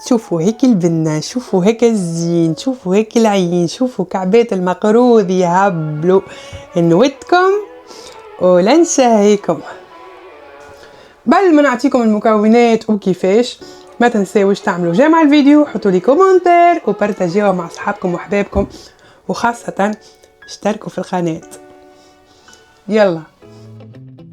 شوفوا هيك البنة، شوفوا هيك الزين، شوفوا هيك العين، شوفوا كعبات المقروض يهبلوا. نودكم ولا نشهيكم. بل ما نعطيكم المكونات وكيفاش، ما تنساوش تعملوا جيم على الفيديو، حطوا لي كومنتير وبارتاجيوه مع اصحابكم وحبابكم، وخاصة اشتركوا في القناة. يلا.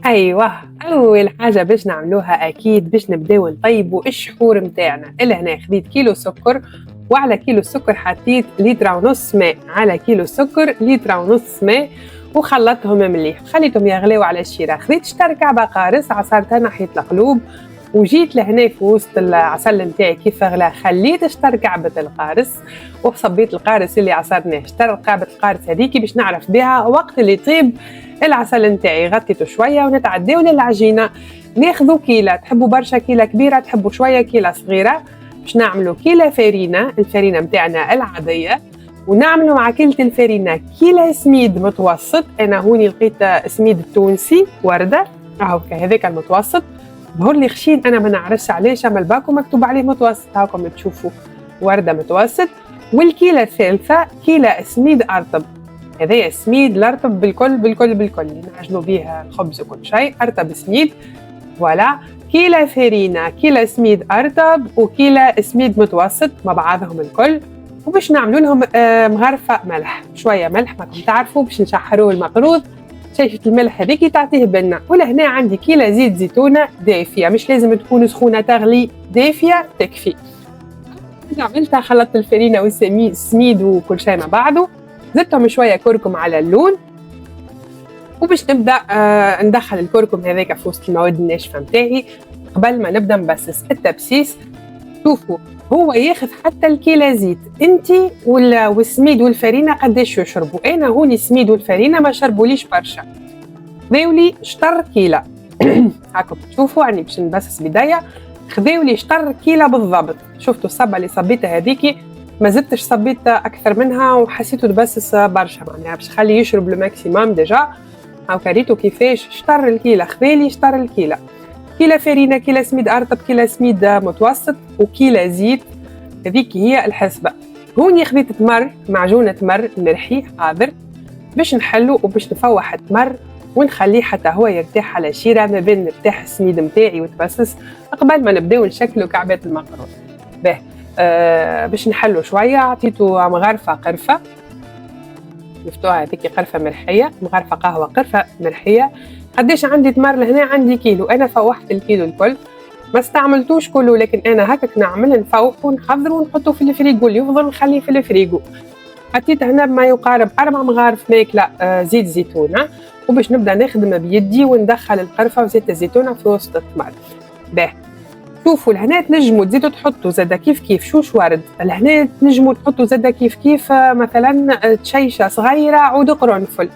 ايوه، اول حاجه باش نعملوها اكيد باش نبداو نطيبوا الشحور متاعنا. اللي هنا خديت كيلو سكر، وعلى كيلو السكر حطيت لتر ونص ماء، على كيلو السكر لتر ونص ماء، وخلطتهم مليح، خليتهم يغليو على الشيره. خديت شتر كعبه قارص عصرتها ناحيه القلوب، وجيت لهنا في وسط العسل نتاعي كيف غلا خليت شتر كعبه القارص، وصبيت القارص اللي عصرناه. شتر كعبه القارص هذيك باش نعرف بها وقت اللي يطيب العسل نتاعي. غطيته شويه ونتعداو للعجينه. ناخذوا كيله، تحبوا برشا كيله كبيره، تحبوا شويه كيله صغيره. باش نعملوا كيله فرينه، الفرينه نتاعنا العاديه، ونعملوا مع كيلة الفرينه كيله سميد متوسط. انا هوني لقيت سميد التونسي ورده، راهو هذاك المتوسط، ظهر لي خشين انا ما نعرفش علاش، اما الباكو مكتوب عليه متوسط هاكم تشوفوا ورده متوسط. والكيله الثالثه كيله سميد ارطب، هذايا سميد الارطب بالكل بالكل بالكل، نعجنوا به الخبز وكل شيء، ارطب سميد. فوالا، كيله فرينه، كيله سميد ارطب، وكيله سميد متوسط مع بعضهم الكل. وباش نعملوا لهم مغرفه ملح، شويه ملح ماكم تعرفوا باش نشحروه المقروض. شايفه الملح هذيك تعطيه بلنا. ولهنا عندي كيله زيت زيتونه دافيه، مش لازم تكون سخونه تغلي، دافيه تكفي. عملتها، خلطت الفرينه والسميد وكل شيء مع بعضه، زدتهم شويه كركم على اللون. وباش نبدا ندخل الكركم هذاك في وسط المواد الناشفه نتاعي قبل ما نبدا نبسس. التبسيس شوفوا هو ياخذ حتى الكيلة زيت. انت والسميد والفرينه قداش يشربوا؟ انا هوني السميد والفرينه ما شربوليش برشا، خذاولي شطر كيلة. هاكم تشوفوا راني باش نبسس بدايه، خذاولي شطر كيلة بالضبط. شفتوا الصبه اللي صبيتها هذيكي، ما زدتش صبيت اكثر منها، وحسيته تبسس برشا، معناها باش خليه يشرب الماكسيموم ديجا. هاو كريتو كيفاش شطر الكيلة، خذالي شطر الكيلة. كيلة فرينة، كيلة سميد ارطب، كيلة سميد متوسط، وكيلة زيت. هذيك هي الحسبة. هوني خذيت تمر، معجونة تمر مرحي حاضر، باش نحلو وباش نفوح التمر ونخليه حتى هو يرتاح على شيرة، ما بين نرتاح السميد متاعي وتبسس قبل ما نبداو نشكلوا كعبات المقروض. به باش نحلو شوية، عطيته مغرفة قرفة، شفتوها هذيك قرفة مرحية، مغرفة قهوة قرفة مرحية. قداش عندي تمر لهنا؟ عندي كيلو، أنا فوحت الكيلو الكل، ما استعملتوش كله، لكن أنا هكاك نعمل، نفوح ونحضر ونحطه في الفريجو، اللي يفضل نخليه في الفريجو. حطيت هنا بما يقارب 4 مغارف ماكلة زيت زيتونة، وباش نبدأ نخدم بيدي وندخل القرفة وزيت الزيتونة في وسط التمر. باه شوفوا لهنا تنجموا تزيدوا تحطوا زادا كيف كيف شوش ورد، لهنا تنجموا تحطوا زادا كيف كيف مثلا تشيشة صغيرة، عود قرنفل.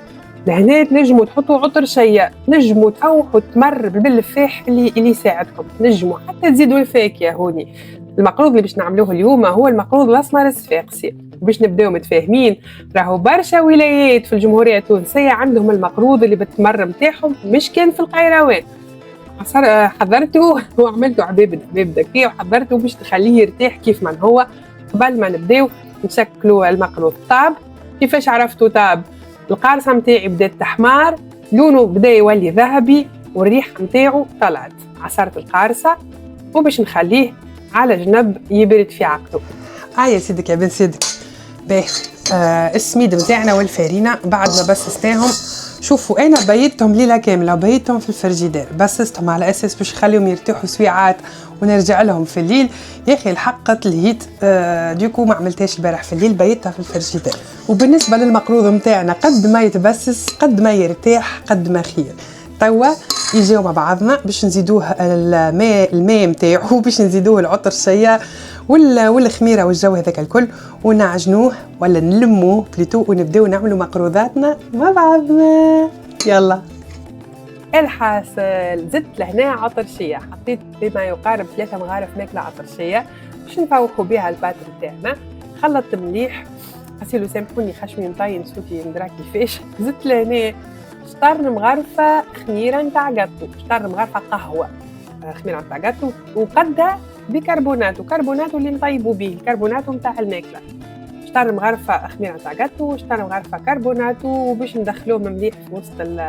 لهنا تنجموا تحطوا عطر شيا، نجموا تفوحوا تمر بالفاح اللي يساعدكم، نجموا حتى تزيدوا الفاكهة. هوني المقروض اللي باش نعملوه اليوم هو المقروض الأسمر الصفاقسي، وباش نبداو متفاهمين. راهو برشا ولايات في الجمهورية التونسية عندهم المقروض اللي بالتمر متاعهم مش كان في القيروان. حضرته وعملته عباب دكيه، وحضرته باش نخليه يرتاح كيف ما هو قبل ما نبداو نشكلوا المقروض. طاب كيفاش عرفتوا طاب؟ القارصه نتاعي بدات تحمار، لونه بدا يولي ذهبي، والريحه نتاعو طلعت. عصرت القارصه وباش نخليه على جنب يبرد في عقله. يا سيدك يا بن سيدك. باهي السميد نتاعنا والفرينه بعد ما بسستاهم، شوفوا انا بيتهم ليله كامله وبيتهم في الفريجيدير، بسستهم على اساس باش نخليهم يرتاحوا سويعات ونرجع لهم في الليل. يا اخي الحق تلهيت، ديكو ما عملتهاش البارح في الليل، بيتها في الفريجيدير. وبالنسبه للمقروض نتاعنا قد ما يتبسس قد ما يرتاح قد ما خير. توا يجيو مع بعضنا باش نزيدوه الماء نتاعو، باش نزيدوه العطر الشيا والخميره والجو هذاك الكل، ونعجنوه ولا نلموه بليتو، ونبداو نعملوا مقروضاتنا مع بعضنا. يلا. الحاصل زدت لهنا عطر شيا، حطيت بما يقارب 3 مغارف ماكله عطر شيا باش نفوحوا بها الباتر نتاعنا. خلطت مليح، غسيلوا سامحوني خشمي مطين صوتي ندرا كيفاش. زدت لهنا شطر مغرفه خميره نتاع قطو، شطر مغرفه قهوه خميره نتاع قطو، وقدها بيكربوناتو، كربوناتو اللي نطيبوا به، الكربوناتو نتاع الماكله. شطر مغرفه خميره تاع جاتو، شطر مغرفه كربوناتو باش ندخلوهم مليح في وسط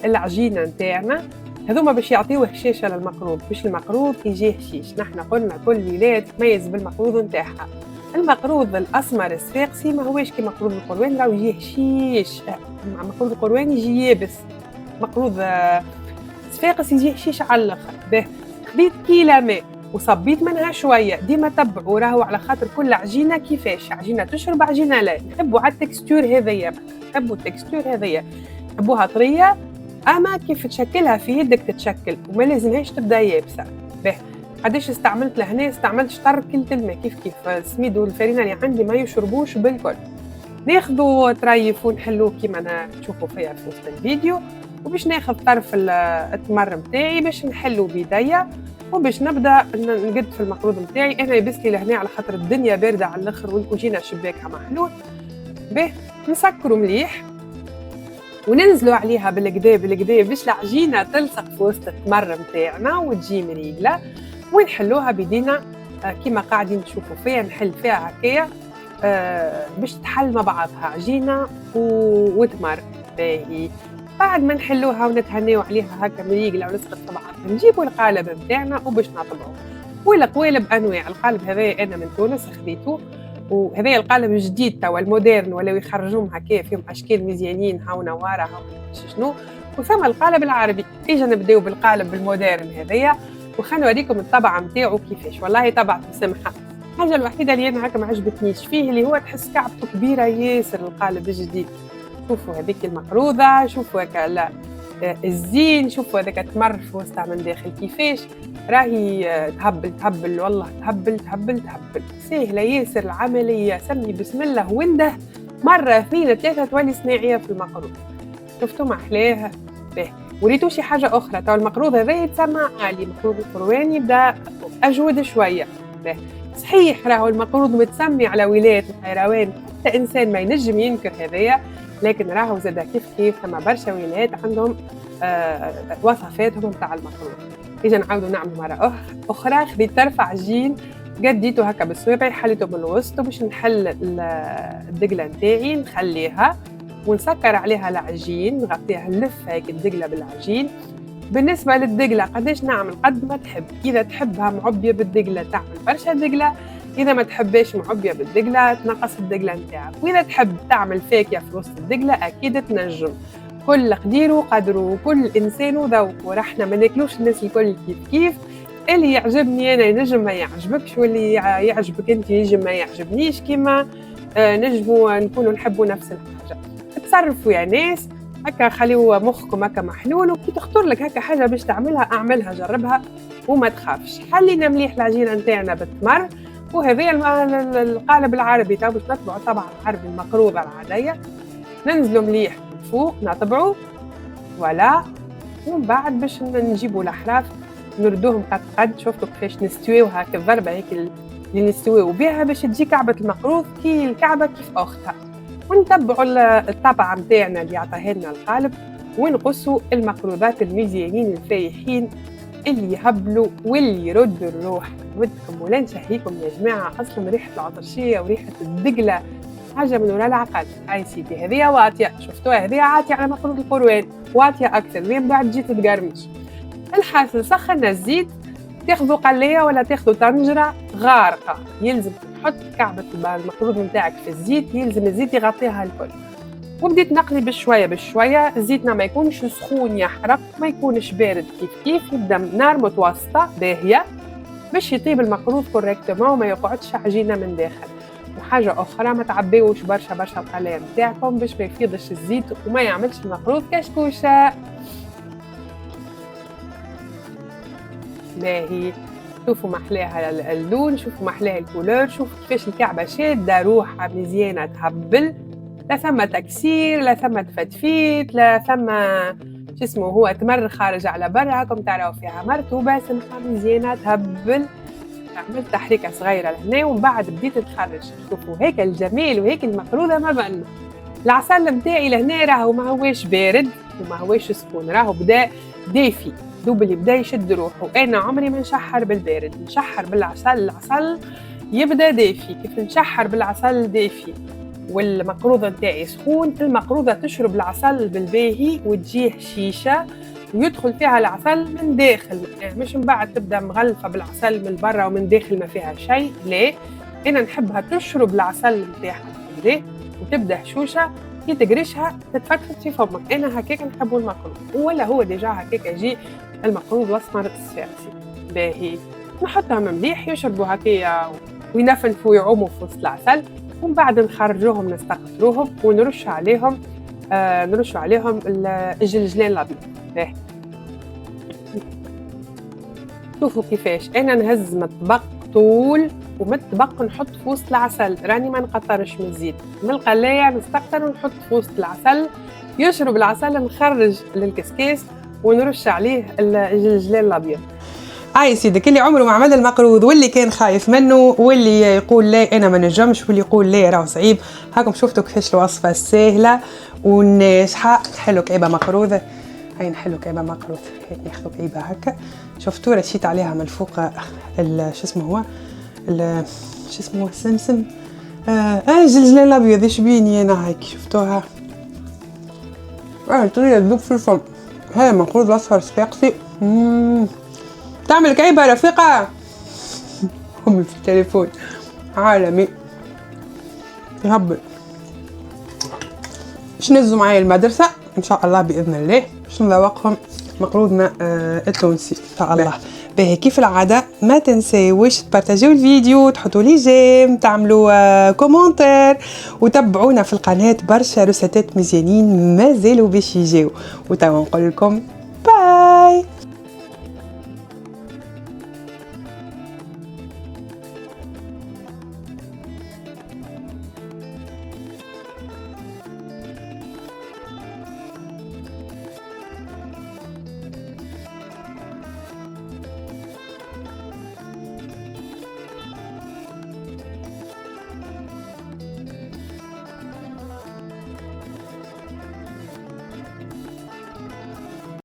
العجينه نتاعنا. هذوما باش يعطيوه هشاشه للمقروض، باش المقروض يجي هشيش. نحنا قلنا كل ولايه تتميز بالمقروض نتاعها. المقروض الاسمر الصفاقسي ما هوش كي مقروض القروان، راهو يجي هشيش. مقروض القروان يجي يابس، مقروض صفاقسي يجي هشيش على الاخر. باهي خديت كيلة ماء وصبيت منها شويه، ديما تبعوا راهو على خاطر كل عجينه كيفاش، عجينه تشرب عجينه لا. نحبوا على التكستور هذيا، نحبوا التكستور هذيا، نحبوها طريه اما كيف تشكلها في يدك تتشكل وما لازمهاش تبدا يابسه. باهي قداش استعملت لهنا؟ استعملت شطر كيلة الماء، كيف السميد والفرينه اللي عندي ما يشربوش بالكل. ناخذوا طريف ونحلوه كيما تشوفوا فيها في وسط الفيديو، وباش ناخذ طرف التمر نتاعي باش نحلو بيديا وباش نبدا نقد في المقروض نتاعي. انا يبسلي لهنا على خاطر الدنيا بارده على الاخر والكوجينه شباكها محلول. باهي نسكروا مليح وننزلوا عليها بالكدا باش العجينه تلصق في وسط التمر نتاعنا وتجي مريقله، ونحلوها بيدينا كيما قاعدين تشوفوا فيها. نحل فيها هكايا باش تحل مع بعضها عجينه وتمر. باهي بعد ما نحلوها ونتهنيو عليها هكا مريقله ولصقت في بعضها، نجيبوا القالب نتاعنا وباش نطبعوه. والقوالب انواع. القالب هذا انا من تونس خذيته، وهذا القالب الجديد توا المودرن ولاو يخرجوهم هكا فيهم اشكال مزيانين، هاو نواره هاو شنو. وثم القالب العربي. اجا نبداو بالقالب المودرن هذايا وخلينا نوريكم الطبعه نتاعو كيفاش. والله طبعته سمحه. الحاجه الوحيده اللي انا هكا ما عجبتنيش فيه اللي هو تحس كعبته كبيره ياسر. القالب الجديد شوفوا هذيك المقروضه، شوفوا هكا الزين، شوفوا هذاك تمر في وسطها من داخل كيفاش راهي تهبل والله تهبل. سهله ياسر العمليه. سمي بسم الله وانده مره اثنين ثلاثه تولي صناعيه في المقروض. شفتوا ما احلاه. باهي وريتو شي حاجه اخرى. تو المقروض هذا يتسمى عالي، مقروض القرواني يبدا اجود شويه. باهي صحيح راهو المقروض متسمي على ولايه الحيروان، حتى انسان ما ينجم ينكر هذايا، لكن راهو زاد كيف ثم برشا ولايات عندهم وصفاتهم تاع المقروض. اجا نعاودوا نعملوا مره اخرى. خديت طرف عجين قديته هكا بالصوابع، حليته من الوسط باش نحل الدقله نتاعي نخليها ونسكر عليها العجين، نغطيها نلف هيك الدقله بالعجين. بالنسبه للدقله قداش نعمل؟ قد ما تحب. اذا تحبها معبيه بالدقله تعمل برشا دقله، اذا ما تحبش معبيه بالدقله تنقص الدقله نتاعك، واذا تحب تعمل فاكهه في وسط الدقله اكيد تنجم. كل قدير وقدره وكل انسان وذوقه. رحنا ما ناكلوش الناس الكل كيف. اللي يعجبني انا ينجم ما يعجبكش، واللي يعجبك انت ينجم ما يعجبنيش. كيما نجموا نكونوا نحبوا نفس الحاجه. تصرفوا يا ناس هكا، خليوا مخكم هكا محلول، وكي تخطر لك هكا حاجه باش تعملها اعملها جربها وما تخافش. حلينا مليح العجينه نتاعنا بالتمر، وهذا القالب العربي تو باش نطبعوا طبعا العربي المقروضه العاديه. ننزلوا مليح من فوق نطبعوا ولا، ومن بعد باش نجيبوا الاحراف نردوهم قد. شفتوا كيفاش نستويو هكا الضربه هيك اللي نستويو بها باش تجي كعبه المقروض كي الكعبه كيف اختها. ونتبعوا الطبعه نتاعنا اللي عطاها لنا القالب، ونقصوا المقروضات المزيانين الفايحين اللي يهبلوا واللي يردوا الروح. ودكم ولا نشهيكم يا جماعه، اصلا ريحه العطرشيه وريحه الدقله حاجه من وراء العقل. هاي سيدي هذه واطيه، شفتوها هذه عاطيه على مقروض القروان، واطيه اكثر من بعد تجي تتقرمش. الحاصل سخنا الزيت، تاخذوا قليه ولا تاخذوا طنجره غارقه، يلزم تحط كعبه المقروض نتاعك في الزيت، يلزم الزيت يغطيها الكل. وبديت نقلي بشويه زيتنا ما يكونش سخون يحرق، ما يكونش بارد كيف يبدا نار متوسطه باهيه باش يطيب المقروض كوريكتومون وما يقعدش عجينه من داخل. وحاجه اخرى ما تعبيوش برشا القلايه نتاعكم باش ما يفيضش الزيت وما يعملش المقروض كشكوشه. باهي شوفوا محلاها اللون، شوفوا محلاها الكولور، شوفوا كيفاش الكعبه شاده روحها مزيانه تهبل، لا ثم تكسير لا ثم تفتفيت لا ثم هو تمر خارج على برا. راكم تراو فيها مرطوبه سمحه مزيانه تهبل. عملت تحريكه صغيره لهنا ومن بعد بديت تخرج. شوفوا هيك الجمال وهيك المقروضه ما بنا. العسل نتاعي لهنا راهو ما هواش بارد وما هواش سخون، راهو بدا دافي دوب اللي بدا يشد روحه. انا عمري ما نشحر بالبارد، نشحر بالعسل. العسل يبدا دافي، كيف نشحر بالعسل دافي والمقروضه نتاعي سخون، المقروضه تشرب العسل بالباهي وتجيه شيشه ويدخل فيها العسل من داخل، يعني مش من بعد تبدا مغلفه بالعسل من برا ومن داخل ما فيها شيء. لا، انا نحبها تشرب العسل نتاعها كده وتبدا هشوشه، كي تقرشها تتفتفت في فمك. انا هكاك نحبه المقروض، ولا هو ديجا هكاك يجي المقروض الاسمر الصفارسي باهي. نحطهم مليح يشربوا هكايا وينفنفوا ويعوموا في وسط العسل، ومن بعد نخرجوهم نستقطروهم ونرش عليهم الجلجلان الابيض. باهي، شوفوا كيفاش انا نهز مطبق طول ومطبق نحط في وسط العسل، راني ما نقطرش من الزيت، من القلايه نستقطر ونحط في وسط العسل يشرب العسل، نخرج للكسكاس ونرش عليه الجلجلان الابيض. سيدك اللي عمره ما عمل المقروض واللي كان خايف منه واللي يقول لا انا ما نجمش واللي يقول لا راهو صعيب، هاكم شفتوا كيفاش الوصفه السهله والناجحه. نحلوا كعيبه مقروضه، هاي نحلوا كعيبه مقروض، ناخذوا كعيبه هكا، شفتوا رشيت عليها من الفوق شو اسمه هو السمسم، الجلجلان الابيض يشبيني انا هيك، شفتوها طريقه تذوب في الفم. هاي مقروض اصفر صفاقسي تعمل كعيبة رفيقة. أمي في التليفون عالمي يهبل. شنزوا معايا المدرسة إن شاء الله بإذن الله باش نذوقهم مقروضنا التونسي إن شاء الله. باهي كيف العادة ما تنساوش تبارتاجيو الفيديو، تحطوا لي جيم، تعملوا كومنتير، وتابعونا في القناة. برشا رسالات مزيانين مازالوا باش يجيو، وتوا نقول لكم باي.